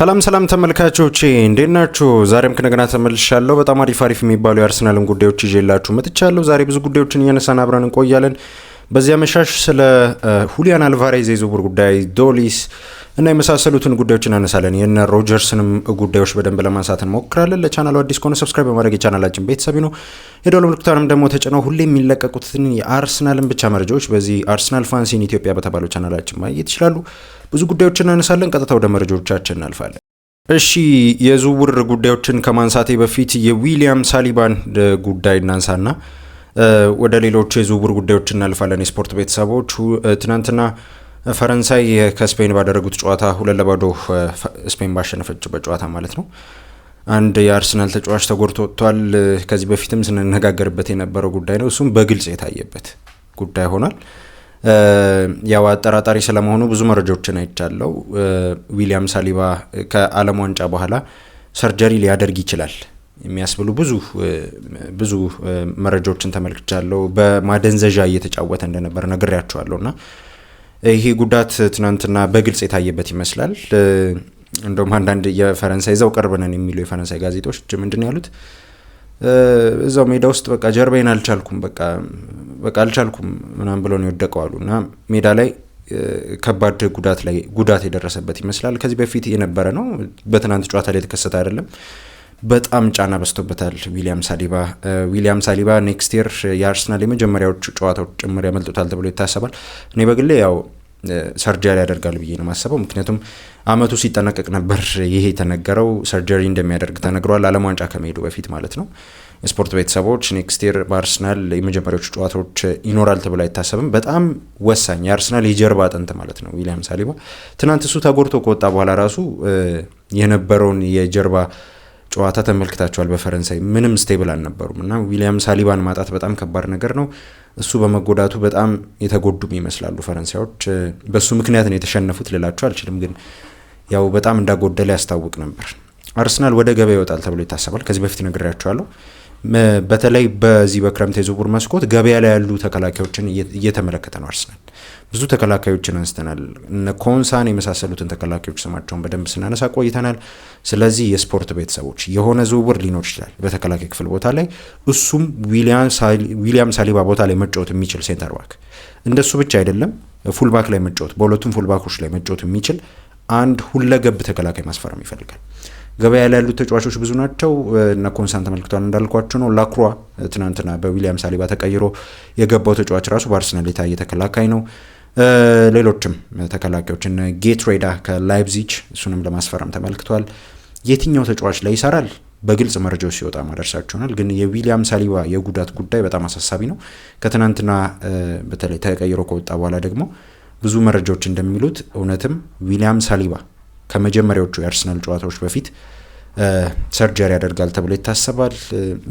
ሰላም ተመልካቾቼ እንዴት ናችሁ? ዛሬም ከነገና ተመልሻለሁ። በጣም አሪፍ የሚባሉ የአርሰናልን ጉዳዮች ይዤላችሁ መጥቻለሁ። ዛሬ ብዙ ጉዳዮችን እያነሳን አብረን እንቆያለን። በዚያ መሻሽ ስለ ሁሊያን አልቫሬዝ የዝውውር ጉዳይ፣ ዶሊስ እና የመሳሰሉትን ጉዳዮች እናነሳለን። የነ ሮጀርስንም ጉዳዮች በደንብ ለማንሳት እንሞክራለን። ለቻናሉ አዲስ ከሆነ ሰብስክራይብ በማድረግ የቻናላችን ቤተሰብ ነው። የደወል ምልክቱንም ደግሞ ተጭነው ሁሌ የሚለቀቁትን የአርሰናልን ብቻ መረጃዎች በዚህ አርሰናል ፋንስ ኢን ኢትዮጵያ በተባለው ቻናላችን ማግኘት ይችላሉ። ብዙ ጉዳዮችን እናነሳለን። ቀጥታ ወደ መረጃዎቻችን እናልፋለን። እሺ የዝውውር ጉዳዮችን ከማንሳቴ በፊት የዊሊያም ሳሊባን ጉዳይ እናንሳና ወደ ሌሎች የዝውውር ጉዳዮች እናልፋለን። የስፖርት ቤተሰቦች ትናንትና ፈረንሳይ ከስፔን ባደረጉት ጨዋታ 2-0 ስፔን ባሸነፈችበት ጨዋታ ማለት ነው አንድ የአርሰናል ተጫዋች ተጎድቶ ወጥቷል። ከዚህ በፊትም ስንነጋገርበት የነበረው ጉዳይ ነው። እሱም በግልጽ የታየበት ጉዳይ ሆኗል። ያው አጠራጣሪ ስለመሆኑ ብዙ መረጃዎችን አይቻለው። ዊሊያም ሳሊባ ከዓለም ዋንጫ በኋላ ሰርጀሪ ሊያደርግ ይችላል የሚያስብሉ ብዙ መረጃዎችን ተመልክቻለሁ። በማደንዘዣ እየተጫወተ እንደነበር ነግሬያቸዋለሁና ይሄ ጉዳት ትናንትና በግልጽ የታየበት ይመስላል። እንደውም አንዳንድ የፈረንሳይ ዘው ቀርበነን የሚሉ የፈረንሳይ ጋዜጦች ምንድን ያሉት እዛው ሜዳ ውስጥ በቃ ጀርባዬን አልቻልኩም በቃ አልቻልኩም ምናምን ብለው ነው የወደቀው አሉ እና ሜዳ ላይ ከባድ ጉዳት የደረሰበት ይመስላል። ከዚህ በፊት የነበረ ነው። በትናንት ጨዋታ ላይ የተከሰተ አይደለም። በጣም ጫና በዝቶበታል ዊሊያም ሳሊባ ኔክስት ይር የአርሰናል የመጀመሪያዎቹ ጨዋታዎች ጭምር ያመልጡታል ተብሎ ይታሰባል። እኔ በግሌ ያው ሰርጀሪ ያደርጋል ብዬ ነው ማሰበው። ምክንያቱም አመቱ ሲጠናቀቅ ነበር ይሄ የተነገረው። ሰርጀሪ እንደሚያደርግ ተነግሯል፣ ዓለም ዋንጫ ከመሄዱ በፊት ማለት ነው። የስፖርት ቤተሰቦች ኔክስት ይር በአርሰናል የመጀመሪያዎቹ ጨዋታዎች ይኖራል ተብሎ አይታሰብም። በጣም ወሳኝ የአርሰናል የጀርባ አጥንት ማለት ነው ዊሊያም ሳሊባ። ትናንት እሱ ተጎድቶ ከወጣ በኋላ ራሱ የነበረውን የጀርባ ጨዋታ ተመልክታቸዋል። በፈረንሳይ ምንም ስቴብል አልነበሩም እና ዊሊያም ሳሊባን ማጣት በጣም ከባድ ነገር ነው። እሱ በመጎዳቱ በጣም የተጎዱም ይመስላሉ ፈረንሳዮች። በሱ ምክንያት ነው የተሸነፉት ልላቸው አልችልም፣ ግን ያው በጣም እንዳጎደለ ያስታውቅ ነበር። አርሰናል ወደ ገበያ ይወጣል ተብሎ ይታሰባል። ከዚህ በፊት ነግሬያቸዋለሁ። በተለይ በዚህ በክረምት የዝውውር መስኮት ገበያ ላይ ያሉ ተከላካዮችን እየተመለከተ ነው አርሰናል። ብዙ ተከላካዮችን አንስተናል። እነ ኮንሳን የመሳሰሉትን ተከላካዮች ስማቸውን በደንብ ስናነሳ ቆይተናል። ስለዚህ የስፖርት ቤተሰቦች የሆነ ዝውውር ሊኖር ይችላል በተከላካይ ክፍል ቦታ ላይ፣ እሱም ዊሊያም ሳሊባ ቦታ ላይ መጫወት የሚችል ሴንተር ባክ፣ እንደሱ ብቻ አይደለም ፉልባክ ላይ መጫወት፣ በሁለቱም ፉልባኮች ላይ መጫወት የሚችል አንድ ሁለገብ ተከላካይ ማስፈረም ይፈልጋል። ገበያ ላይ ያሉት ተጫዋቾች ብዙ ናቸው። እና ኮንሳን ተመልክቷል እንዳልኳቸው ነው። ላክሯ ትናንትና በዊሊያም ሳሊባ ተቀይሮ የገባው ተጫዋች ራሱ በአርሰናል የታየ ተከላካይ ነው። ሌሎችም ተከላካዮች እነ ጌትሬዳ ከላይፕዚግ እሱንም ለማስፈረም ተመልክቷል። የትኛው ተጫዋች ላይ ይሰራል በግልጽ መረጃዎች ሲወጣ ማደርሳችኋል። ግን የዊሊያም ሳሊባ የጉዳት ጉዳይ በጣም አሳሳቢ ነው። ከትናንትና በተለይ ተቀይሮ ከወጣ በኋላ ደግሞ ብዙ መረጃዎች እንደሚሉት እውነትም ዊሊያም ሳሊባ ከመጀመሪያዎቹ የአርሰናል ጨዋታዎች በፊት ሰርጀሪ ያደርጋል ተብሎ ይታሰባል።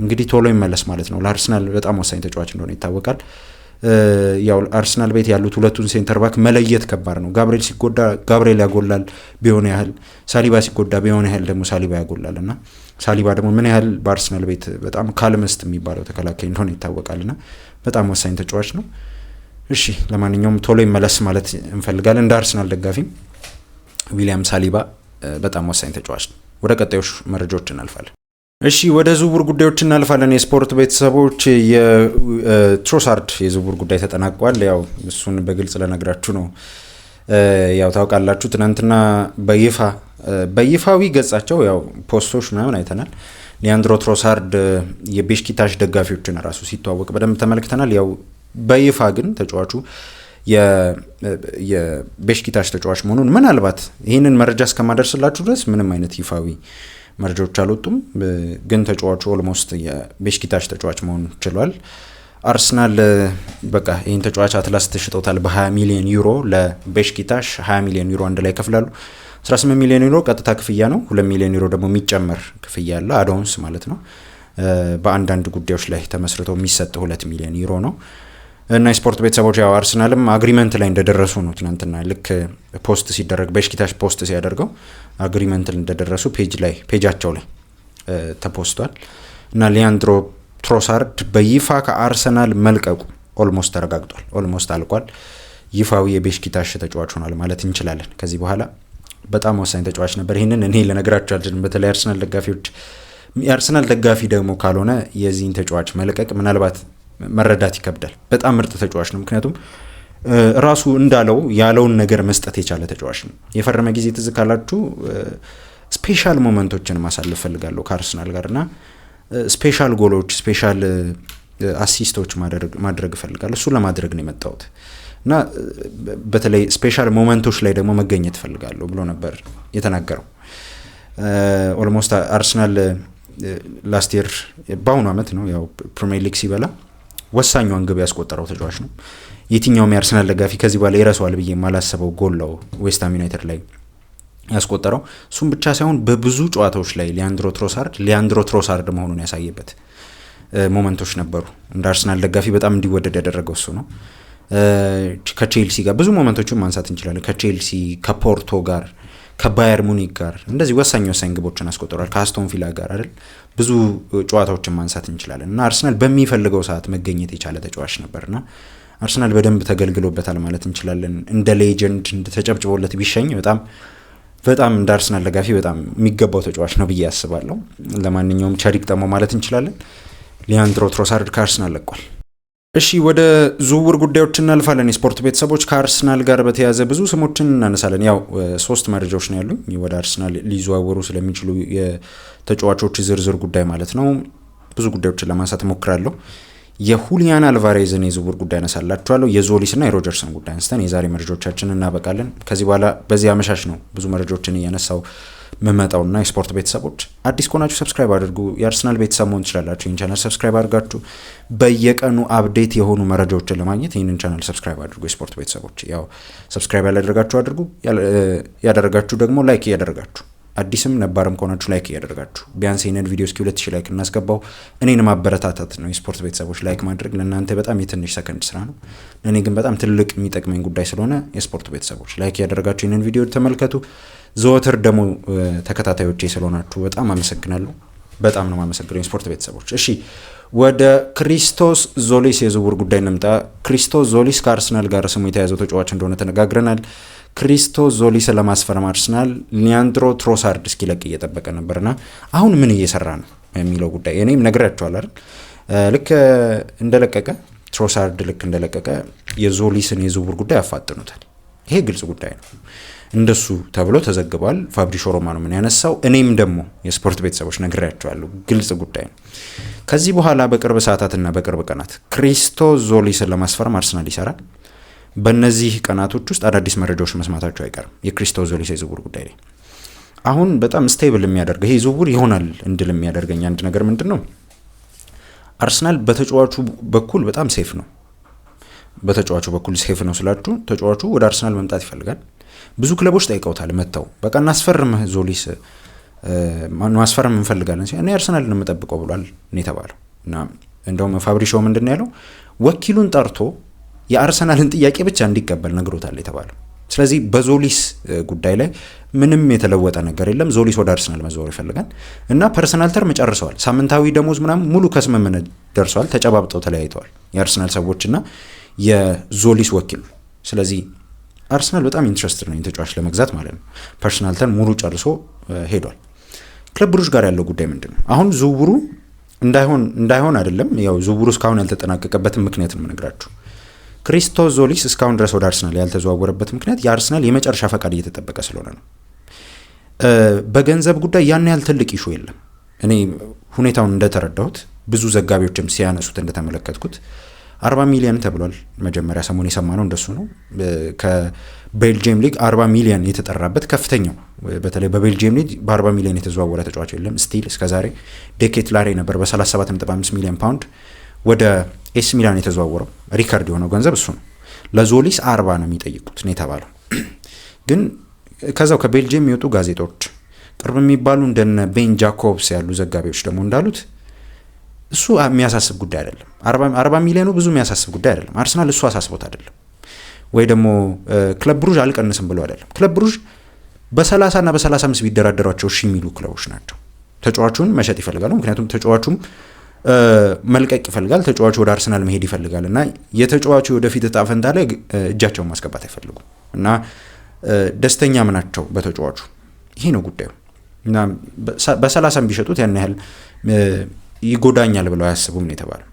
እንግዲህ ቶሎ ይመለስ ማለት ነው። ለአርሰናል በጣም ወሳኝ ተጫዋች እንደሆነ ይታወቃል። ያው አርሰናል ቤት ያሉት ሁለቱን ሴንተር ባክ መለየት ከባድ ነው። ጋብሪኤል ሲጎዳ ጋብሪኤል ያጎላል ቢሆን ያህል፣ ሳሊባ ሲጎዳ ቢሆን ያህል ደግሞ ሳሊባ ያጎላል እና ሳሊባ ደግሞ ምን ያህል በአርሰናል ቤት በጣም ካልመስት የሚባለው ተከላካይ እንደሆነ ይታወቃልና በጣም ወሳኝ ተጫዋች ነው። እሺ ለማንኛውም ቶሎ ይመለስ ማለት እንፈልጋለን እንደ አርሰናል ደጋፊም። ዊሊያም ሳሊባ በጣም ወሳኝ ተጫዋች ነው። ወደ ቀጣዮች መረጃዎች እናልፋለን። እሺ ወደ ዝውውር ጉዳዮች እናልፋለን። የስፖርት ቤተሰቦች የትሮሳርድ የዝውውር ጉዳይ ተጠናቋል። ያው እሱን በግልጽ ለነግራችሁ ነው። ያው ታውቃላችሁ ትናንትና በይፋዊ ገጻቸው ያው ፖስቶች ምናምን አይተናል። ሊያንድሮ ትሮሳርድ የቤሽኪታሽ ደጋፊዎችን ራሱ ሲተዋወቅ በደንብ ተመልክተናል። ያው በይፋ ግን ተጫዋቹ የቤሽኪታሽ ተጫዋች መሆኑን ምናልባት ይህንን መረጃ እስከማደርስላችሁ ድረስ ምንም አይነት ይፋዊ መረጃዎች አልወጡም። ግን ተጫዋቹ ኦልሞስት የቤሽኪታሽ ተጫዋች መሆን ችሏል። አርሰናል በቃ ይህን ተጫዋች አትላስ ተሽጦታል በ20 ሚሊዮን ዩሮ ለቤሽኪታሽ 20 ሚሊዮን ዩሮ አንድ ላይ ከፍላሉ። 18 ሚሊዮን ዩሮ ቀጥታ ክፍያ ነው። 2 ሚሊዮን ዩሮ ደግሞ የሚጨመር ክፍያ አለ፣ አዳውንስ ማለት ነው። በአንዳንድ ጉዳዮች ላይ ተመስርተው የሚሰጥ 2 ሚሊዮን ዩሮ ነው። እና የስፖርት ቤተሰቦች ያው አርሰናልም አግሪመንት ላይ እንደደረሱ ነው። ትናንትና ልክ ፖስት ሲደረግ ቤሽኪታሽ ፖስት ሲያደርገው አግሪመንት እንደደረሱ ፔጃቸው ላይ ተፖስቷል። እና ሊያንድሮ ትሮሳርድ በይፋ ከአርሰናል መልቀቁ ኦልሞስት ተረጋግጧል። ኦልሞስት አልቋል። ይፋዊ የቤሽኪታሽ ተጫዋች ሆኗል ማለት እንችላለን። ከዚህ በኋላ በጣም ወሳኝ ተጫዋች ነበር። ይህንን እኔ ልነግራችሁ አልችልም። በተለይ አርሰናል ደጋፊዎች፣ የአርሰናል ደጋፊ ደግሞ ካልሆነ የዚህን ተጫዋች መልቀቅ ምናልባት መረዳት ይከብዳል። በጣም ምርጥ ተጫዋች ነው። ምክንያቱም ራሱ እንዳለው ያለውን ነገር መስጠት የቻለ ተጫዋች ነው። የፈረመ ጊዜ ትዝ ካላችሁ ስፔሻል ሞመንቶችን ማሳለፍ ፈልጋለሁ ከአርሰናል ጋር እና ስፔሻል ጎሎች፣ ስፔሻል አሲስቶች ማድረግ እፈልጋለሁ። እሱ ለማድረግ ነው የመጣሁት እና በተለይ ስፔሻል ሞመንቶች ላይ ደግሞ መገኘት እፈልጋለሁ ብሎ ነበር የተናገረው። ኦልሞስት አርሰናል ላስት የር በአሁኑ ዓመት ነው ያው ፕሪሚየር ሊግ ሲበላ ወሳኛውን ግብ ያስቆጠረው ተጫዋች ነው። የትኛውም የአርሰናል ደጋፊ ከዚህ በኋላ ይረሳዋል ብዬ የማላሰበው ጎል ነው ዌስትሃም ዩናይትድ ላይ ያስቆጠረው። እሱም ብቻ ሳይሆን በብዙ ጨዋታዎች ላይ ሊያንድሮ ትሮሳርድ መሆኑን ያሳየበት ሞመንቶች ነበሩ። እንደ አርሰናል ደጋፊ በጣም እንዲወደድ ያደረገው እሱ ነው። ከቼልሲ ጋር ብዙ ሞመንቶችን ማንሳት እንችላለን። ከቼልሲ፣ ከፖርቶ ጋር፣ ከባየር ሙኒክ ጋር እንደዚህ ወሳኝ ግቦችን አስቆጥሯል። ከአስቶን ቪላ ጋር አይደል ብዙ ጨዋታዎችን ማንሳት እንችላለን እና አርሰናል በሚፈልገው ሰዓት መገኘት የቻለ ተጫዋች ነበርና አርሰናል በደንብ ተገልግሎበታል ማለት እንችላለን። እንደ ሌጀንድ እንደ ተጨብጭቦለት ቢሸኝ በጣም እንደ አርሰናል ደጋፊ በጣም የሚገባው ተጫዋች ነው ብዬ አስባለሁ። ለማንኛውም ቸሪክ ጠሞ ማለት እንችላለን። ሊያንድሮ ትሮሳርድ ከአርሰናል ለቋል። እሺ ወደ ዝውውር ጉዳዮች እናልፋለን። የስፖርት ቤተሰቦች ከአርሰናል ጋር በተያያዘ ብዙ ስሞችን እናነሳለን። ያው 3 መረጃዎች ነው ያሉኝ ወደ አርሰናል ሊዘዋወሩ ስለሚችሉ የተጫዋቾች ዝርዝር ጉዳይ ማለት ነው። ብዙ ጉዳዮችን ለማንሳት እሞክራለሁ። የሁሊያን አልቫሬዝን የዝውውር ጉዳይ አነሳላችኋለሁ። የዞሊስና የሮጀርስን ጉዳይ አንስተን የዛሬ መረጃዎቻችን እናበቃለን። ከዚህ በኋላ በዚህ አመሻሽ ነው ብዙ መረጃዎችን እያነሳው መመጣውና የስፖርት ቤተሰቦች አዲስ ከሆናችሁ ሰብስክራይብ አድርጉ። የአርሰናል ቤተሰብ መሆን ትችላላችሁ። ይህን ቻናል ሰብስክራይብ አድርጋችሁ በየቀኑ አፕዴት የሆኑ መረጃዎችን ለማግኘት ይህንን ቻናል ሰብስክራይብ አድርጉ። የስፖርት ቤተሰቦች ያው ሰብስክራይብ ያላደረጋችሁ አድርጉ፣ ያደረጋችሁ ደግሞ ላይክ እያደረጋችሁ አዲስም ነባርም ከሆናችሁ ላይክ እያደረጋችሁ ቢያንስ ይህንን ቪዲዮ እስኪ 2000 ላይክ እናስገባው። እኔን ማበረታታት ነው የስፖርት ቤተሰቦች። ላይክ ማድረግ ለእናንተ በጣም የትንሽ ሰከንድ ስራ ነው፣ ለእኔ ግን በጣም ትልቅ የሚጠቅመኝ ጉዳይ ስለሆነ የስፖርት ቤተሰቦች ላይክ እያደረጋችሁ ይህንን ቪዲዮ ተመልከቱ። ዘወትር ደግሞ ተከታታዮቼ ስለሆናችሁ በጣም አመሰግናለሁ። በጣም ነው የማመሰግነው የስፖርት ቤተሰቦች። እሺ ወደ ክሪስቶስ ዞሊስ የዝውውር ጉዳይ እንምጣ። ክሪስቶስ ዞሊስ ከአርሰናል ጋር ስሙ የተያዘው ተጫዋች እንደሆነ ተነጋግረናል። ክሪስቶስ ዞሊስን ለማስፈረም አርሰናል ሊያንድሮ ትሮሳርድ እስኪለቅ እየጠበቀ ነበርና አሁን ምን እየሰራ ነው የሚለው ጉዳይ እኔም ነግራችኋለሁ አይደል። ልክ እንደለቀቀ ትሮሳርድ ልክ እንደለቀቀ የዞሊስን የዝውውር ጉዳይ ያፋጥኑታል። ይሄ ግልጽ ጉዳይ ነው። እንደሱ ተብሎ ተዘግቧል። ፋብሪሾ ሮማኖ ምን ያነሳው፣ እኔም ደግሞ የስፖርት ቤተሰቦች ነግራችኋለሁ። ግልጽ ጉዳይ ነው። ከዚህ በኋላ በቅርብ ሰዓታትና በቅርብ ቀናት ክሪስቶስ ዞሊስን ለማስፈረም አርሰናል ይሰራል። በእነዚህ ቀናቶች ውስጥ አዳዲስ መረጃዎች መስማታቸው አይቀርም። የክሪስቶስ ዞሊስ የዝውውር ጉዳይ ላይ አሁን በጣም ስቴብል የሚያደርገ ይሄ ዝውውር ይሆናል እንድል የሚያደርገኝ አንድ ነገር ምንድን ነው? አርሰናል በተጫዋቹ በኩል በጣም ሴፍ ነው። በተጫዋቹ በኩል ሴፍ ነው ስላችሁ ተጫዋቹ ወደ አርሰናል መምጣት ይፈልጋል። ብዙ ክለቦች ጠይቀውታል። መጥተው በቃ እናስፈርምህ ዞሊስ ማስፈረም እንፈልጋለን ሲል እኔ አርሰናልን የምጠብቀው ብሏል ነው የተባለው። እና እንደውም ፋብሪሾ ምንድን ነው ያለው? ወኪሉን ጠርቶ የአርሰናልን ጥያቄ ብቻ እንዲቀበል ነግሮታል የተባለው። ስለዚህ በዞሊስ ጉዳይ ላይ ምንም የተለወጠ ነገር የለም። ዞሊስ ወደ አርሰናል መዘወር ይፈልጋል እና ፐርሰናል ተርም ጨርሰዋል። ሳምንታዊ ደሞዝ ምናምን ሙሉ ከስምምነት ደርሰዋል። ተጨባብጠው ተለያይተዋል የአርሰናል ሰዎችና የዞሊስ ወኪሉ። ስለዚህ አርሰናል በጣም ኢንትረስትድ ነው ተጫዋች ለመግዛት ማለት ነው። ፐርሰናል ተርም ሙሉ ጨርሶ ሄዷል። ክለብ ብሩዥ ጋር ያለው ጉዳይ ምንድን ነው? አሁን ዝውውሩ እንዳይሆን አይደለም። ያው ዝውውሩ እስካሁን ያልተጠናቀቀበትን ምክንያት ነው የምነግራችሁ። ክሪስቶስ ዞሊስ እስካሁን ድረስ ወደ አርሰናል ያልተዘዋወረበት ምክንያት የአርሰናል የመጨረሻ ፈቃድ እየተጠበቀ ስለሆነ ነው። በገንዘብ ጉዳይ ያን ያህል ትልቅ ኢሹ የለም። እኔ ሁኔታውን እንደተረዳሁት ብዙ ዘጋቢዎችም ሲያነሱት እንደተመለከትኩት 40 ሚሊዮን ተብሏል። መጀመሪያ ሰሞን የሰማነው እንደሱ ነው። ከቤልጅየም ሊግ 40 ሚሊዮን የተጠራበት ከፍተኛው፣ በተለይ በቤልጅየም ሊግ በ40 ሚሊዮን የተዘዋወረ ተጫዋች የለም ስቲል እስከዛሬ። ዴኬት ላሬ ነበር በ37.5 ሚሊዮን ፓውንድ ወደ ኤስ ሚላን የተዘዋወረው። ሪካርድ የሆነው ገንዘብ እሱ ነው። ለዞሊስ 40 ነው የሚጠይቁት ነው የተባለው። ግን ከዛው ከቤልጅየም የሚወጡ ጋዜጦች ቅርብ የሚባሉ እንደነ ቤን ጃኮብስ ያሉ ዘጋቢዎች ደግሞ እንዳሉት እሱ የሚያሳስብ ጉዳይ አይደለም። 40 ሚሊዮኑ ብዙ የሚያሳስብ ጉዳይ አይደለም። አርሰናል እሱ አሳስቦት አይደለም፣ ወይ ደግሞ ክለብ ብሩዥ አልቀንስም ብሎ አይደለም። ክለብ ብሩዥ በ30 እና በ35 ቢደራደሯቸው የሚሉ ክለቦች ናቸው። ተጫዋቹን መሸጥ ይፈልጋሉ። ምክንያቱም ተጫዋቹም መልቀቅ ይፈልጋል። ተጫዋቹ ወደ አርሰናል መሄድ ይፈልጋል እና የተጫዋቹ ወደፊት እጣ ፈንታ ላይ እጃቸውን ማስገባት አይፈልጉም እና ደስተኛም ናቸው በተጫዋቹ። ይሄ ነው ጉዳዩ እና በ30 ቢሸጡት ያን ያህል ይጎዳኛል ብለው አያስቡም ነው የተባለው።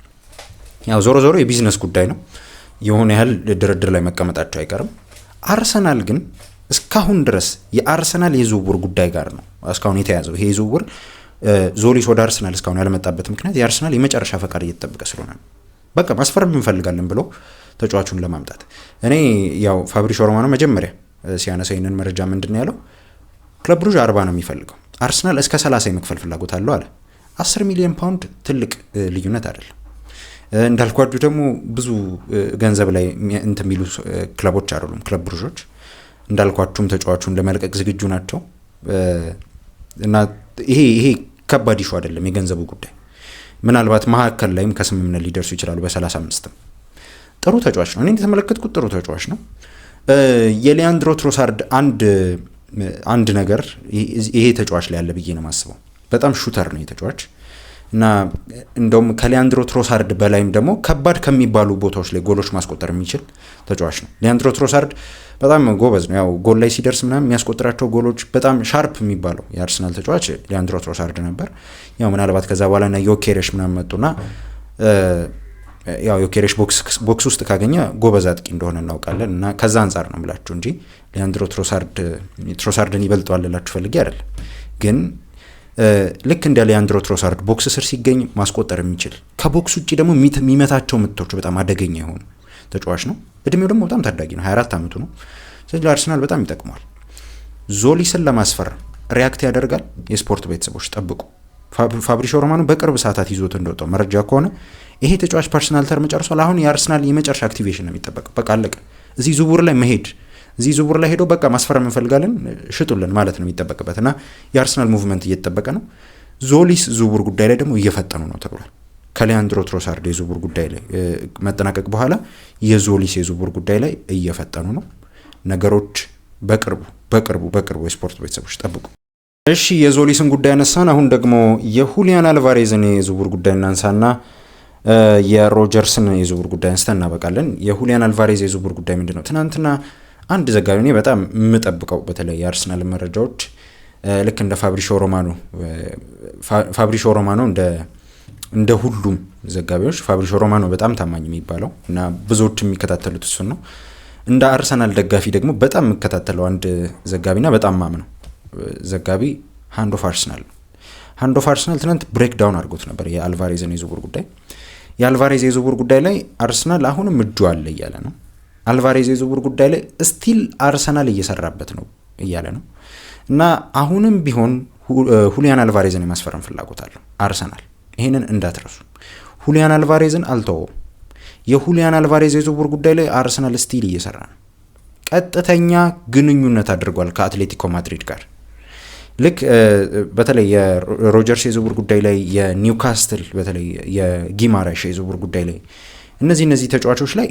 ያው ዞሮ ዞሮ የቢዝነስ ጉዳይ ነው። የሆነ ያህል ድርድር ላይ መቀመጣቸው አይቀርም። አርሰናል ግን እስካሁን ድረስ የአርሰናል የዝውውር ጉዳይ ጋር ነው እስካሁን የተያዘው። ይሄ ዝውውር ዞሊስ ወደ አርሰናል እስካሁን ያለመጣበት ምክንያት የአርሰናል የመጨረሻ ፈቃድ እየተጠበቀ ስለሆነ ነው። በቃ ማስፈረም እንፈልጋለን ብሎ ተጫዋቹን ለማምጣት እኔ ያው ፋብሪሾ ሮማኖ መጀመሪያ ሲያነሳ ይህንን መረጃ ምንድን ነው ያለው? ክለብ ብሩዥ 40 ነው የሚፈልገው፣ አርሰናል እስከ 30 የመክፈል ፍላጎት አለው አለ። 10 ሚሊዮን ፓውንድ ትልቅ ልዩነት አይደለም። እንዳልኳችሁ ደግሞ ብዙ ገንዘብ ላይ እንትን የሚሉ ክለቦች አይደሉም ክለብ ብሩዦች። እንዳልኳችሁም ተጫዋቹን ለመልቀቅ ዝግጁ ናቸው እና ይሄ ከባድ ኢሹ አይደለም የገንዘቡ ጉዳይ። ምናልባት መሀከል ላይም ከስምምነት ሊደርሱ ይችላሉ። በ35 ጥሩ ተጫዋች ነው። እኔ የተመለከትኩት ጥሩ ተጫዋች ነው። የሊያንድሮ ትሮሳርድ አንድ ነገር ይሄ ተጫዋች ላይ ያለ ብዬ ነው የማስበው። በጣም ሹተር ነው የተጫዋች እና እንደውም ከሊያንድሮ ትሮሳርድ በላይም ደግሞ ከባድ ከሚባሉ ቦታዎች ላይ ጎሎች ማስቆጠር የሚችል ተጫዋች ነው። ሊያንድሮ ትሮሳርድ በጣም ጎበዝ ነው። ያው ጎል ላይ ሲደርስ ምናምን የሚያስቆጥራቸው ጎሎች በጣም ሻርፕ የሚባለው የአርሰናል ተጫዋች ሊያንድሮ ትሮሳርድ ነበር። ያው ምናልባት ከዛ በኋላ ና ዮኬሬሽ ምናምን መጡና ያው ዮኬሬሽ ቦክስ ውስጥ ካገኘ ጎበዝ አጥቂ እንደሆነ እናውቃለን እና ከዛ አንጻር ነው ብላችሁ እንጂ ሊያንድሮ ትሮሳርድን ይበልጠዋል ልላችሁ ፈልጌ አይደለም። ግን ልክ እንደ ሊያንድሮ ትሮሳርድ ቦክስ ስር ሲገኝ ማስቆጠር የሚችል ከቦክስ ውጭ ደግሞ የሚመታቸው ምቶች በጣም አደገኛ የሆኑ ተጫዋች ነው። እድሜው ደግሞ በጣም ታዳጊ ነው፣ 24 ዓመቱ ነው። ስለዚህ ለአርሰናል በጣም ይጠቅመዋል። ዞሊስን ለማስፈረም ሪያክት ያደርጋል። የስፖርት ቤተሰቦች ጠብቁ። ፋብሪሾ ሮማኖ በቅርብ ሰዓታት ይዞት እንደወጣው መረጃ ከሆነ ይሄ ተጫዋች ፐርሰናል ተርም ጨርሷል። አሁን የአርሰናል የመጨረሻ አክቲቬሽን ነው የሚጠበቀው። በቃ አለቀ። እዚህ ዝውውር ላይ መሄድ እዚህ ዝውውር ላይ ሄዶ በቃ ማስፈረም እንፈልጋለን ሽጡልን ማለት ነው የሚጠበቅበት እና የአርሰናል ሙቭመንት እየተጠበቀ ነው። ዞሊስ ዝውውር ጉዳይ ላይ ደግሞ እየፈጠኑ ነው ተብሏል። ከሊያንድሮ ትሮሳርድ የዝውውር ጉዳይ ላይ መጠናቀቅ በኋላ የዞሊስ የዝውውር ጉዳይ ላይ እየፈጠኑ ነው ነገሮች። በቅርቡ የስፖርት ቤተሰቦች ጠብቁ። እሺ የዞሊስን ጉዳይ አነሳን። አሁን ደግሞ የሁሊያን አልቫሬዝን የዝውውር ጉዳይ እናንሳና የሮጀርስን የዝውውር ጉዳይ አንስተን እናበቃለን። የሁሊያን አልቫሬዝ የዝውውር ጉዳይ ምንድን ነው? ትናንትና አንድ ዘጋቢ እኔ በጣም የምጠብቀው በተለይ የአርሰናል መረጃዎች ልክ እንደ ፋብሪሾ ሮማኖ እንደ ሁሉም ዘጋቢዎች ፋብሪሾ ሮማኖ በጣም ታማኝ የሚባለው እና ብዙዎች የሚከታተሉት እሱን ነው። እንደ አርሰናል ደጋፊ ደግሞ በጣም የምከታተለው አንድ ዘጋቢና በጣም ማምነው ዘጋቢ ሃንድ ኦፍ አርሰናል ነው። ሃንድ ኦፍ አርሰናል ትናንት ብሬክ ዳውን አድርጎት ነበር የአልቫሬዝን የዝውውር ጉዳይ። የአልቫሬዝ የዝውውር ጉዳይ ላይ አርሰናል አሁንም እጁ አለ እያለ ነው። አልቫሬዝ የዝውውር ጉዳይ ላይ ስቲል አርሰናል እየሰራበት ነው እያለ ነው እና አሁንም ቢሆን ሁሊያን አልቫሬዝን የማስፈረም ፍላጎት አለው አርሰናል። ይህንን እንዳትረሱ። ሁሊያን አልቫሬዝን አልተወውም። የሁሊያን አልቫሬዝ የዝውውር ጉዳይ ላይ አርሰናል ስቲል እየሰራ ነው። ቀጥተኛ ግንኙነት አድርጓል ከአትሌቲኮ ማድሪድ ጋር። ልክ በተለይ የሮጀርስ የዝውውር ጉዳይ ላይ የኒውካስትል በተለይ የጊማራሽ የዝውውር ጉዳይ ላይ እነዚህ ተጫዋቾች ላይ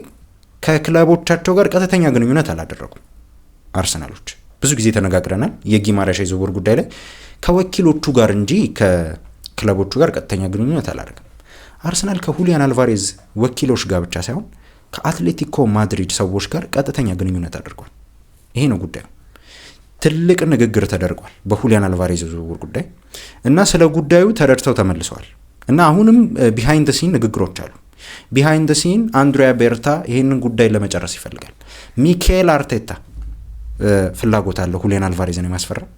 ከክለቦቻቸው ጋር ቀጥተኛ ግንኙነት አላደረጉም አርሰናሎች። ብዙ ጊዜ ተነጋግረናል። የጊማራሽ የዝውውር ጉዳይ ላይ ከወኪሎቹ ጋር እንጂ ከክለቦቹ ጋር ቀጥተኛ ግንኙነት አላደረግም። አርሰናል ከሁሊያን አልቫሬዝ ወኪሎች ጋር ብቻ ሳይሆን ከአትሌቲኮ ማድሪድ ሰዎች ጋር ቀጥተኛ ግንኙነት አድርጓል። ይሄ ነው ጉዳዩ። ትልቅ ንግግር ተደርጓል በሁሊያን አልቫሬዝ የዝውውር ጉዳይ እና ስለ ጉዳዩ ተረድተው ተመልሰዋል እና አሁንም ቢሃይንድ ሲን ንግግሮች አሉ። ቢሃይንድ ሲን አንድሪያ ቤርታ ይህንን ጉዳይ ለመጨረስ ይፈልጋል። ሚካኤል አርቴታ ፍላጎት አለው ሁሊያን አልቫሬዝን የማስፈረም።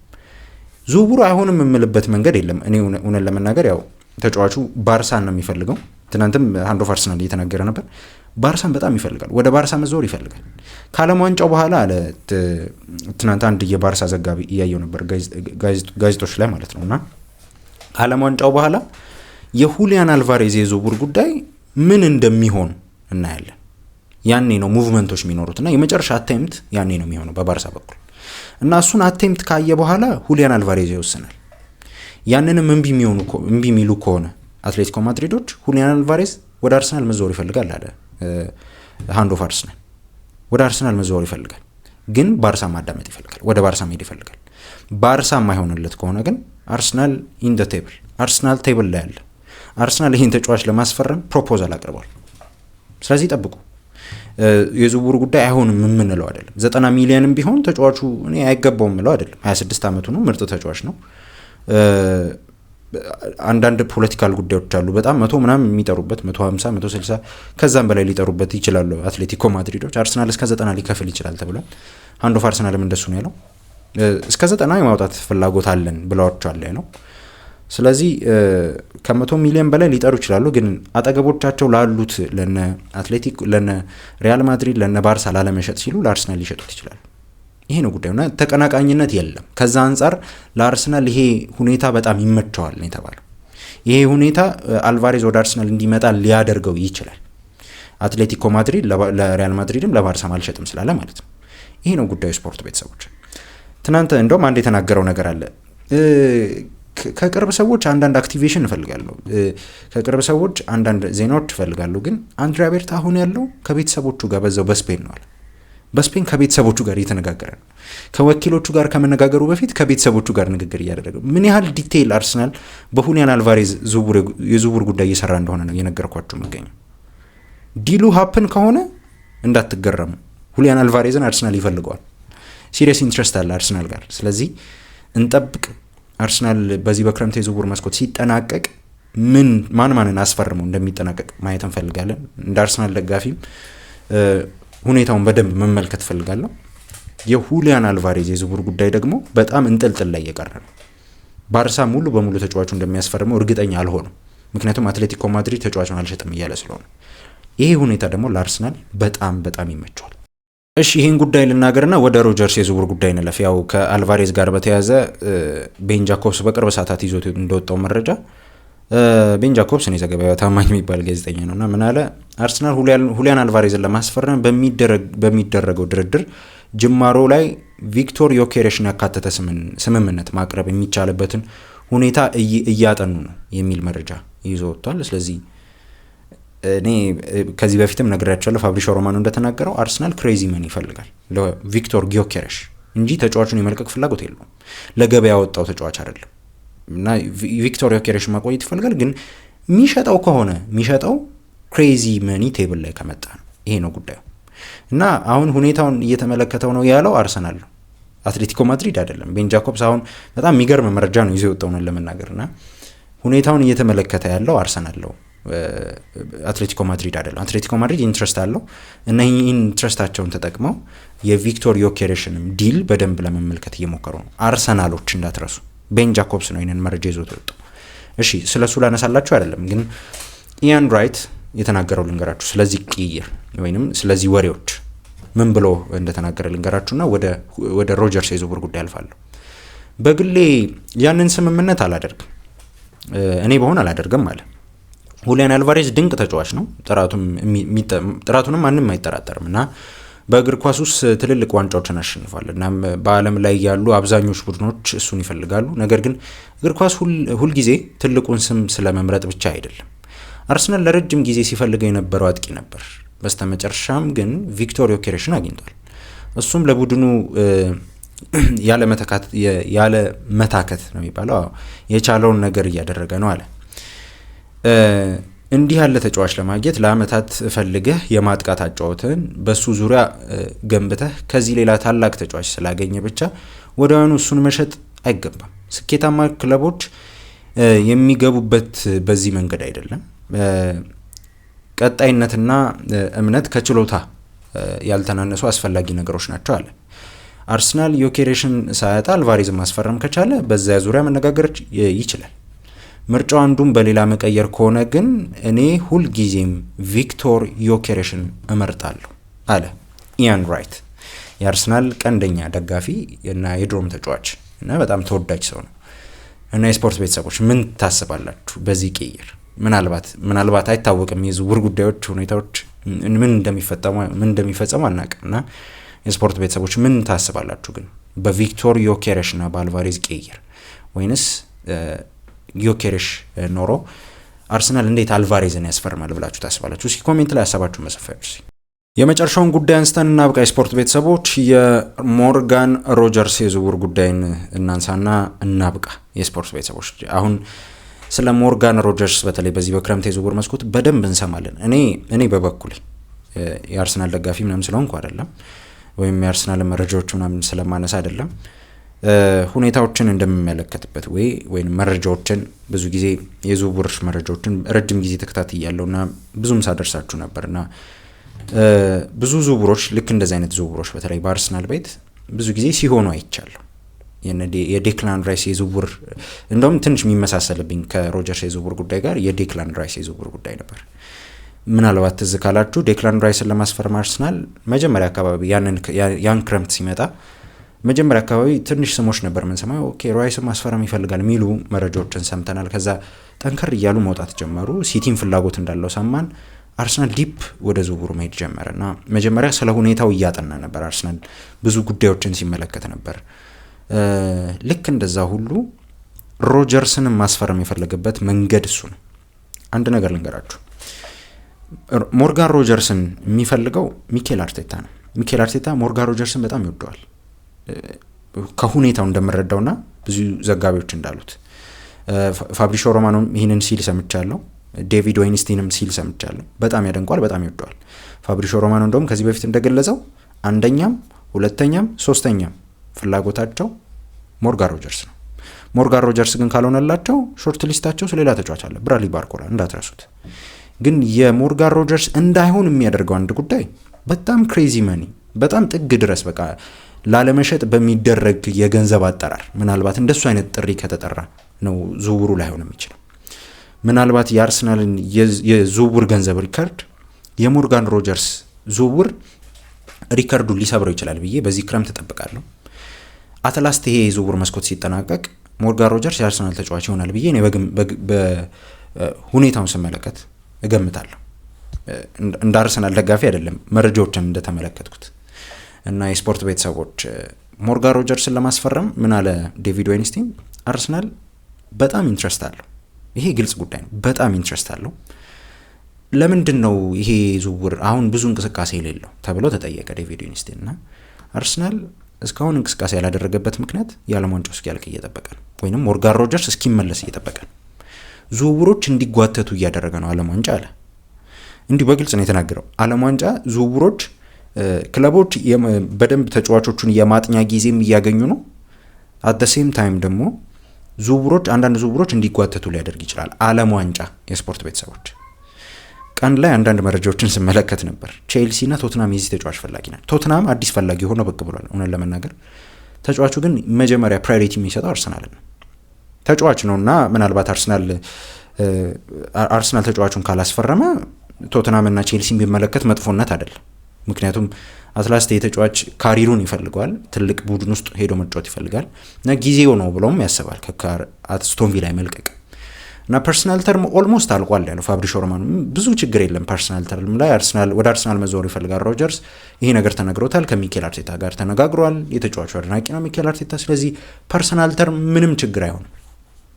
ዝውውሩ አይሆንም የምልበት መንገድ የለም። እኔ እውነት ለመናገር ያው ተጫዋቹ ባርሳን ነው የሚፈልገው። ትናንትም ሃንድ ኦፍ አርሰናል እየተናገረ ነበር። ባርሳን በጣም ይፈልጋል። ወደ ባርሳ መዞር ይፈልጋል። ከዓለም ዋንጫው በኋላ አለ ትናንት አንድ የባርሳ ዘጋቢ እያየው ነበር ጋዜጦች ላይ ማለት ነው እና ከዓለም ዋንጫው በኋላ የሁሊያን አልቫሬዝ የዝውውር ጉዳይ ምን እንደሚሆን እናያለን። ያኔ ነው ሙቭመንቶች የሚኖሩትና የመጨረሻ አቴምፕት ያኔ ነው የሚሆነው በባርሳ በኩል እና እሱን አቴምፕት ካየ በኋላ ሁሊያን አልቫሬዝ ይወስናል። ያንንም እምቢ የሚሉ ከሆነ አትሌቲኮ ማድሪዶች ሁሊያን አልቫሬዝ ወደ አርሰናል መዘወር ይፈልጋል አለ ሃንድ ኦፍ አርሰናል። ወደ አርሰናል መዘወር ይፈልጋል፣ ግን ባርሳ ማዳመጥ ይፈልጋል። ወደ ባርሳ መሄድ ይፈልጋል። ባርሳ የማይሆንለት ከሆነ ግን አርሰናል ኢን ደ ቴብል፣ አርሰናል ቴብል ላይ አለ። አርሰናል ይህን ተጫዋች ለማስፈረም ፕሮፖዛል አቅርቧል። ስለዚህ ጠብቁ። የዝውውሩ ጉዳይ አይሆንም የምንለው አይደለም። 90 ሚሊዮንም ቢሆን ተጫዋቹ እኔ አይገባውም የምለው አይደለም። 26 ዓመቱ ነው፣ ምርጥ ተጫዋች ነው። አንዳንድ ፖለቲካል ጉዳዮች አሉ በጣም 100 ምናምን የሚጠሩበት 150 160 ከዛም በላይ ሊጠሩበት ይችላሉ አትሌቲኮ ማድሪዶች። አርሰናል እስከ 90 ሊከፍል ይችላል ተብሏል። አንዱ አርሰናልም እንደሱ ነው ያለው። እስከ 90 የማውጣት ፍላጎት አለን ብለዋቸዋል ያለው። ስለዚህ ከ100 ሚሊዮን በላይ ሊጠሩ ይችላሉ። ግን አጠገቦቻቸው ላሉት ለነ አትሌቲኮ ለነ ሪያል ማድሪድ ለነ ባርሳ ላለመሸጥ ሲሉ ለአርሰናል ሊሸጡት ይችላሉ። ይሄ ነው ጉዳዩና ተቀናቃኝነት የለም። ከዛ አንጻር ለአርሰናል ይሄ ሁኔታ በጣም ይመቸዋል ነው የተባለው። ይሄ ሁኔታ አልቫሬዝ ወደ አርሰናል እንዲመጣ ሊያደርገው ይችላል። አትሌቲኮ ማድሪድ ለሪያል ማድሪድም ለባርሳም አልሸጥም ስላለ ማለት ነው። ይሄ ነው ጉዳዩ። ስፖርት ቤተሰቦች ትናንት እንደውም አንድ የተናገረው ነገር አለ። ከቅርብ ሰዎች አንዳንድ አክቲቬሽን እፈልጋለሁ፣ ከቅርብ ሰዎች አንዳንድ ዜናዎች እፈልጋለሁ። ግን አንድሪያ ቤርታ አሁን ያለው ከቤተሰቦቹ ጋር በዛው በስፔን ነው አለ። በስፔን ከቤተሰቦቹ ጋር እየተነጋገረ ነው። ከወኪሎቹ ጋር ከመነጋገሩ በፊት ከቤተሰቦቹ ጋር ንግግር እያደረገ ምን ያህል ዲቴይል አርሰናል በሁሊያን አልቫሬዝ የዝውውር ጉዳይ እየሰራ እንደሆነ ነው የነገርኳችሁ የምገኘው። ዲሉ ሀፕን ከሆነ እንዳትገረሙ፣ ሁሊያን አልቫሬዝን አርሰናል ይፈልገዋል። ሲሪየስ ኢንትረስት አለ አርሰናል ጋር። ስለዚህ እንጠብቅ። አርሰናል በዚህ በክረምት የዝውውር መስኮት ሲጠናቀቅ ማንን አስፈርመው እንደሚጠናቀቅ ማየት እንፈልጋለን። እንደ አርሰናል ደጋፊም ሁኔታውን በደንብ መመልከት ፈልጋለሁ። የሁሊያን አልቫሬዝ የዝውውር ጉዳይ ደግሞ በጣም እንጥልጥል ላይ የቀረ ነው። ባርሳ ሙሉ በሙሉ ተጫዋቹ እንደሚያስፈርመው እርግጠኛ አልሆነም። ምክንያቱም አትሌቲኮ ማድሪድ ተጫዋቹን አልሸጥም እያለ ስለሆነ፣ ይሄ ሁኔታ ደግሞ ለአርሰናል በጣም በጣም ይመቸዋል። እሺ ይህን ጉዳይ ልናገርና ወደ ሮጀርስ የዝውውር ጉዳይ እንለፍ። ያው ከአልቫሬዝ ጋር በተያያዘ ቤን ጃኮብስ በቅርብ ሰዓታት ይዞት እንደወጣው መረጃ ቤን ጃኮብስ ነው ዘገባው፣ ታማኝ የሚባል ጋዜጠኛ ነውና ምን አለ፣ አርሰናል ሁሊያን አልቫሬዝን ለማስፈረም በሚደረገው ድርድር ጅማሮ ላይ ቪክቶር ዮኬሬሽን ያካተተ ስምምነት ማቅረብ የሚቻልበትን ሁኔታ እያጠኑ ነው የሚል መረጃ ይዞ ወጥቷል። ስለዚህ እኔ ከዚህ በፊትም ነግሬያቸዋለሁ፣ ፋብሪሾ ሮማኖ እንደተናገረው አርሰናል ክሬዚ መን ይፈልጋል ለቪክቶር ጊዮኬሬሽ እንጂ ተጫዋቹን የመልቀቅ ፍላጎት የለውም። ለገበያ ያወጣው ተጫዋች አይደለም እና ቪክቶር ዮኬሬሽ ማቆየት ይፈልጋል። ግን የሚሸጠው ከሆነ የሚሸጠው ክሬዚ መኒ ቴብል ላይ ከመጣ ነው። ይሄ ነው ጉዳዩ እና አሁን ሁኔታውን እየተመለከተው ነው ያለው አርሰናል ነው፣ አትሌቲኮ ማድሪድ አይደለም። ቤን ጃኮብስ አሁን በጣም የሚገርም መረጃ ነው ይዞ የወጣው ነው ለመናገር እና ሁኔታውን እየተመለከተ ያለው አርሰናል ነው፣ አትሌቲኮ ማድሪድ አይደለም። አትሌቲኮ ማድሪድ ኢንትረስት አለው እና ይህን ኢንትረስታቸውን ተጠቅመው የቪክቶር ዮኬሬሽንም ዲል በደንብ ለመመልከት እየሞከሩ ነው አርሰናሎች፣ እንዳትረሱ። ቤን ጃኮብስ ነው ይህንን መረጃ ይዞ ወጣው። እሺ ስለሱ ላነሳላችሁ አይደለም፣ ግን ኢያን ራይት የተናገረው ልንገራችሁ። ስለዚህ ቅይር ወይንም ስለዚህ ወሬዎች ምን ብሎ እንደተናገረ ልንገራችሁና ወደ ሮጀርስ የዝውውር ጉዳይ አልፋለሁ። በግሌ ያንን ስምምነት አላደርግም፣ እኔ በሆን አላደርግም አለ። ሁሊያን አልቫሬዝ ድንቅ ተጫዋች ነው፣ ጥራቱንም ማንም አይጠራጠርም እና በእግር ኳስ ውስጥ ትልልቅ ዋንጫዎችን አሸንፏል እና በዓለም ላይ ያሉ አብዛኞቹ ቡድኖች እሱን ይፈልጋሉ። ነገር ግን እግር ኳስ ሁልጊዜ ትልቁን ስም ስለመምረጥ ብቻ አይደለም። አርሰናል ለረጅም ጊዜ ሲፈልገው የነበረው አጥቂ ነበር። በስተመጨረሻም ግን ቪክቶር ዮኬሬሽን አግኝቷል። እሱም ለቡድኑ ያለ መታከት ነው የሚባለው የቻለውን ነገር እያደረገ ነው አለ። እንዲህ ያለ ተጫዋች ለማግኘት ለአመታት ፈልገህ የማጥቃት አጫወትን በሱ ዙሪያ ገንብተህ ከዚህ ሌላ ታላቅ ተጫዋች ስላገኘ ብቻ ወዲያውኑ እሱን መሸጥ አይገባም። ስኬታማ ክለቦች የሚገቡበት በዚህ መንገድ አይደለም። ቀጣይነትና እምነት ከችሎታ ያልተናነሱ አስፈላጊ ነገሮች ናቸው አለ። አርሰናል ዮኬሬሽን ሳያጣ አልቫሬዝ ማስፈረም ከቻለ በዛ ዙሪያ መነጋገር ይችላል። ምርጫው አንዱን በሌላ መቀየር ከሆነ ግን እኔ ሁልጊዜም ቪክቶር ዮኬሬሽን እመርጣለሁ አለ ኢያን ራይት፣ የአርሰናል ቀንደኛ ደጋፊ እና የድሮም ተጫዋች እና በጣም ተወዳጅ ሰው ነው። እና የስፖርት ቤተሰቦች ምን ታስባላችሁ በዚህ ቅይር? ምናልባት አይታወቅም፣ የዝውውር ጉዳዮች ሁኔታዎች ምን እንደሚፈጸሙ አናውቅም። እና የስፖርት ቤተሰቦች ምን ታስባላችሁ ግን በቪክቶር ዮኬሬሽ እና በአልቫሬዝ ቅይር? ወይንስ ዮኬሬሽ ኖሮ አርሰናል እንዴት አልቫሬዝን ያስፈርማል ብላችሁ ታስባላችሁ? እስኪ ኮሜንት ላይ ሀሳባችሁን መሰፋያችሁ። የመጨረሻውን ጉዳይ አንስተን እናብቃ። የስፖርት ቤተሰቦች የሞርጋን ሮጀርስ የዝውውር ጉዳይን እናንሳና እናብቃ። የስፖርት ቤተሰቦች አሁን ስለ ሞርጋን ሮጀርስ በተለይ በዚህ በክረምት የዝውውር መስኮት በደንብ እንሰማለን። እኔ በበኩሌ የአርሰናል ደጋፊ ምናምን ስለሆንኩ አይደለም፣ ወይም የአርሰናል መረጃዎች ምናምን ስለማነሳ አይደለም። ሁኔታዎችን እንደምመለከትበት ወይም መረጃዎችን ብዙ ጊዜ የዝውውር መረጃዎችን ረጅም ጊዜ ተከታትያለሁና ብዙም ሳደርሳችሁ ነበርና ብዙ ዝውውሮች ልክ እንደዚህ አይነት ዝውውሮች በተለይ በአርሰናል ቤት ብዙ ጊዜ ሲሆኑ አይቻለሁ። የዴክላን ራይስ የዝውውር እንደውም ትንሽ የሚመሳሰልብኝ ከሮጀርስ የዝውውር ጉዳይ ጋር የዴክላን ራይስ የዝውውር ጉዳይ ነበር። ምናልባት ትዝ ካላችሁ ዴክላን ራይስን ለማስፈረም አርሰናል መጀመሪያ አካባቢ ያን ክረምት ሲመጣ መጀመሪያ አካባቢ ትንሽ ስሞች ነበር የምንሰማው። ኦኬ ራይስን ማስፈረም ይፈልጋል የሚሉ መረጃዎችን ሰምተናል። ከዛ ጠንከር እያሉ መውጣት ጀመሩ። ሲቲም ፍላጎት እንዳለው ሰማን። አርሰናል ዲፕ ወደ ዝውውሩ መሄድ ጀመረ እና መጀመሪያ ስለ ሁኔታው እያጠና ነበር። አርሰናል ብዙ ጉዳዮችን ሲመለከት ነበር። ልክ እንደዛ ሁሉ ሮጀርስን ማስፈረም የፈለገበት መንገድ እሱ ነው። አንድ ነገር ልንገራችሁ፣ ሞርጋን ሮጀርስን የሚፈልገው ሚኬል አርቴታ ነው። ሚኬል አርቴታ ሞርጋን ሮጀርስን በጣም ይወደዋል ከሁኔታው እንደምረዳውና ብዙ ዘጋቢዎች እንዳሉት። ፋብሪሾ ሮማኖም ይህንን ሲል ሰምቻለሁ። ዴቪድ ዌይንስቲንም ሲል ሰምቻለሁ። በጣም ያደንቋል፣ በጣም ይወደዋል። ፋብሪሾ ሮማኖ እንደውም ከዚህ በፊት እንደገለጸው አንደኛም ሁለተኛም ሶስተኛም ፍላጎታቸው ሞርጋን ሮጀርስ ነው። ሞርጋን ሮጀርስ ግን ካልሆነላቸው ሾርት ሊስታቸው ስለሌላ ተጫዋች አለ፣ ብራድሊ ባርኮላ እንዳትረሱት። ግን የሞርጋን ሮጀርስ እንዳይሆን የሚያደርገው አንድ ጉዳይ በጣም ክሬዚ መኒ፣ በጣም ጥግ ድረስ በቃ ላለመሸጥ በሚደረግ የገንዘብ አጠራር፣ ምናልባት እንደሱ አይነት ጥሪ ከተጠራ ነው ዝውውሩ ላይሆን የሚችለው። ምናልባት የአርሰናልን የዝውውር ገንዘብ ሪከርድ የሞርጋን ሮጀርስ ዝውውር ሪከርዱን ሊሰብረው ይችላል ብዬ በዚህ ክረምት እጠብቃለሁ። አትላስት ይሄ የዝውውር መስኮት ሲጠናቀቅ ሞርጋን ሮጀርስ የአርሰናል ተጫዋች ይሆናል ብዬ እኔ በሁኔታውን ስመለከት እገምታለሁ። እንደ አርሰናል ደጋፊ አይደለም፣ መረጃዎችን እንደተመለከትኩት እና የስፖርት ቤተሰቦች ሞርጋን ሮጀርስን ለማስፈረም ምን አለ ዴቪድ ዌይንስቲን፣ አርሰናል በጣም ኢንትረስት አለው። ይሄ ግልጽ ጉዳይ ነው። በጣም ኢንትረስት አለው። ለምንድን ነው ይሄ ዝውውር አሁን ብዙ እንቅስቃሴ የሌለው ተብሎ ተጠየቀ ዴቪድ ዌይንስቲን። እና አርሰናል እስካሁን እንቅስቃሴ ያላደረገበት ምክንያት የዓለም ዋንጫው እስኪያልቅ እየጠበቀ ነው፣ ወይም ሞርጋን ሮጀርስ እስኪመለስ እየጠበቀ ነው። ዝውውሮች እንዲጓተቱ እያደረገ ነው ዓለም ዋንጫ አለ። እንዲሁ በግልጽ ነው የተናገረው። ዓለም ዋንጫ ዝውውሮች ክለቦች በደንብ ተጫዋቾቹን የማጥኛ ጊዜም እያገኙ ነው። አት ሴም ታይም ደግሞ አንዳንድ ዝውውሮች እንዲጓተቱ ሊያደርግ ይችላል ዓለም ዋንጫ። የስፖርት ቤተሰቦች ቀን ላይ አንዳንድ መረጃዎችን ስመለከት ነበር። ቼልሲና ቶትናም የዚህ ተጫዋች ፈላጊ ናቸው። ቶትናም አዲስ ፈላጊ ሆኖ ብቅ ብሏል። እውነት ለመናገር ተጫዋቹ ግን መጀመሪያ ፕራዮሪቲ የሚሰጠው አርሰናል ነው። ተጫዋች ነው እና ምናልባት አርሰናል ተጫዋቹን ካላስፈረመ ቶትናምና ቼልሲን ቢመለከት መጥፎነት አይደለም። ምክንያቱም አትላስት የተጫዋች ካሪሩን ይፈልገዋል፣ ትልቅ ቡድን ውስጥ ሄዶ መጫወት ይፈልጋል እና ጊዜው ነው ብሎም ያስባል ከአስቶን ቪላ መልቀቅ እና ፐርሰናል ተርም ኦልሞስት አልቋል ያለው ፋብሪሾ ሮማኖ። ብዙ ችግር የለም ፐርሰናል ተርም ላይ ወደ አርሰናል መዞር ይፈልጋል ሮጀርስ። ይሄ ነገር ተነግሮታል። ከሚኬል አርቴታ ጋር ተነጋግሯል። የተጫዋቹ አድናቂ ነው ሚኬል አርቴታ። ስለዚህ ፐርሰናል ተርም ምንም ችግር አይሆንም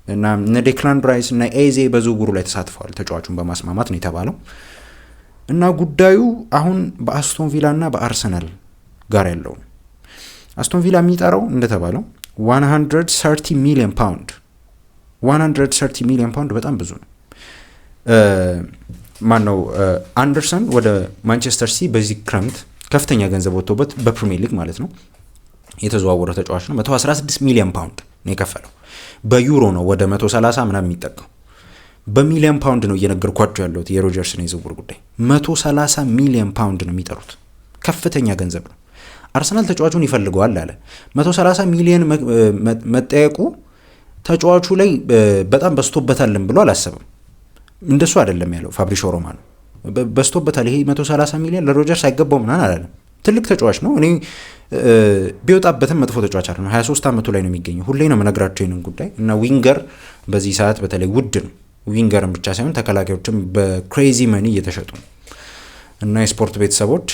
እና እነ ዴክላን ራይስ እና ኤዜ በዝውውሩ ላይ ተሳትፈዋል ተጫዋቹን በማስማማት ነው የተባለው። እና ጉዳዩ አሁን በአስቶን ቪላ እና በአርሰናል ጋር ያለው ነው። አስቶን ቪላ የሚጠራው እንደተባለው 130 ሚሊዮን ፓውንድ 130 ሚሊዮን ፓውንድ በጣም ብዙ ነው። ማነው አንደርሰን ወደ ማንቸስተር ሲቲ በዚህ ክረምት ከፍተኛ ገንዘብ ወጥቶበት በፕሪሚየር ሊግ ማለት ነው የተዘዋወረው ተጫዋች ነው። 116 ሚሊዮን ፓውንድ ነው የከፈለው። በዩሮ ነው ወደ 130 ምናምን የሚጠጋው። በሚሊዮን ፓውንድ ነው እየነገርኳቸው ያለሁት የሮጀርስን የዝውውር ጉዳይ። 130 ሚሊዮን ፓውንድ ነው የሚጠሩት። ከፍተኛ ገንዘብ ነው። አርሰናል ተጫዋቹን ይፈልገዋል አለ። 130 ሚሊዮን መጠየቁ ተጫዋቹ ላይ በጣም በስቶበታልን ብሎ አላሰብም። እንደሱ አይደለም ያለው ፋብሪሾ ሮማኖ። በስቶበታል፣ ይሄ 130 ሚሊዮን ለሮጀርስ አይገባው ምናምን አላለም። ትልቅ ተጫዋች ነው። እኔ ቢወጣበትም መጥፎ ተጫዋች አይደለም። 23 ዓመቱ ላይ ነው የሚገኘው። ሁሌ ነው የምነግራቸው ይህንን ጉዳይ እና ዊንገር በዚህ ሰዓት በተለይ ውድ ነው። ዊንገርን ብቻ ሳይሆን ተከላካዮችም በክሬዚ መኒ እየተሸጡ ነው እና የስፖርት ቤተሰቦች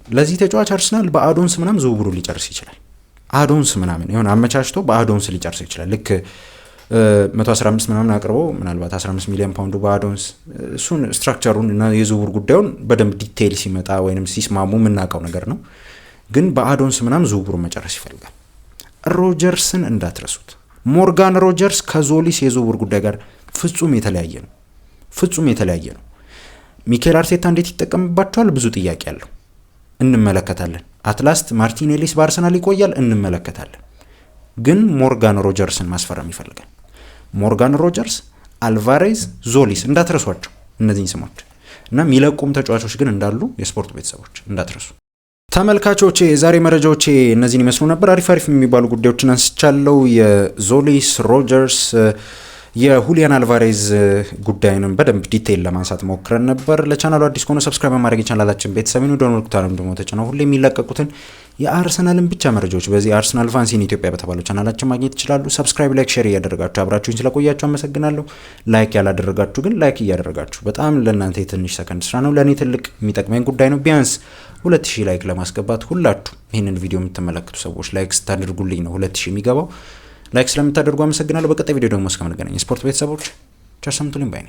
ለዚህ ተጫዋች አርሰናል በአዶንስ ምናምን ዝውውሩ ሊጨርስ ይችላል። አዶንስ ምናምን ይሁን አመቻችቶ በአዶንስ ሊጨርስ ይችላል። ልክ 115 ምናምን አቅርቦ ምናልባት 15 ሚሊዮን ፓውንዱ በአዶንስ እሱን ስትራክቸሩን እና የዝውውር ጉዳዩን በደንብ ዲቴይል ሲመጣ ወይንም ሲስማሙ የምናውቀው ነገር ነው። ግን በአዶንስ ምናምን ዝውውሩን መጨረስ ይፈልጋል። ሮጀርስን እንዳትረሱት። ሞርጋን ሮጀርስ ከዞሊስ የዝውውር ጉዳይ ጋር ፍጹም የተለያየ ነው። ሚኬል አርቴታ እንዴት ይጠቀምባቸዋል? ብዙ ጥያቄ አለው። እንመለከታለን። አትላስት ማርቲኔሊስ በአርሰናል ይቆያል፣ እንመለከታለን። ግን ሞርጋን ሮጀርስን ማስፈረም ይፈልጋል። ሞርጋን ሮጀርስ፣ አልቫሬዝ፣ ዞሊስ እንዳትረሷቸው እነዚህን ስሞች እና የሚለቁም ተጫዋቾች ግን እንዳሉ የስፖርት ቤተሰቦች እንዳትረሱ። ተመልካቾቼ የዛሬ መረጃዎቼ እነዚህን ይመስሉ ነበር። አሪፍ የሚባሉ ጉዳዮችን አንስቻለሁ። የዞሊስ፣ ሮጀርስ፣ የሁሊያን አልቫሬዝ ጉዳይንም በደንብ ዲቴይል ለማንሳት ሞክረን ነበር። ለቻናሉ አዲስ ከሆነ ሰብስክራይብ በማድረግ የቻናላችን ቤተሰብ ነው። ደወል ምልክቱንም ደግሞ ተጭነው ሁሌ የሚለቀቁትን የአርሰናልን ብቻ መረጃዎች በዚህ አርሰናል ፋንስ ኢን ኢትዮጵያ በተባለው ቻናላችን ማግኘት ይችላሉ። ሰብስክራይብ፣ ላይክ፣ ሼር እያደረጋችሁ አብራችሁኝ ስለቆያችሁ አመሰግናለሁ። ላይክ ያላደረጋችሁ ግን ላይክ እያደረጋችሁ በጣም ለእናንተ የትንሽ ሰከንድ ስራ ነው፣ ለእኔ ትልቅ የሚጠቅመኝ ጉዳይ ነው። ቢያንስ 2000 ላይክ ለማስገባት ሁላችሁ ይህንን ቪዲዮ የምትመለከቱ ሰዎች ላይክ ስታደርጉልኝ ነው 2000 የሚገባው። ላይክ ስለምታደርጉ አመሰግናለሁ። በቀጣይ ቪዲዮ ደግሞ እስከምንገናኝ ስፖርት ቤተሰቦች ቸር ሰንብቱልኝ ባይ ነኝ።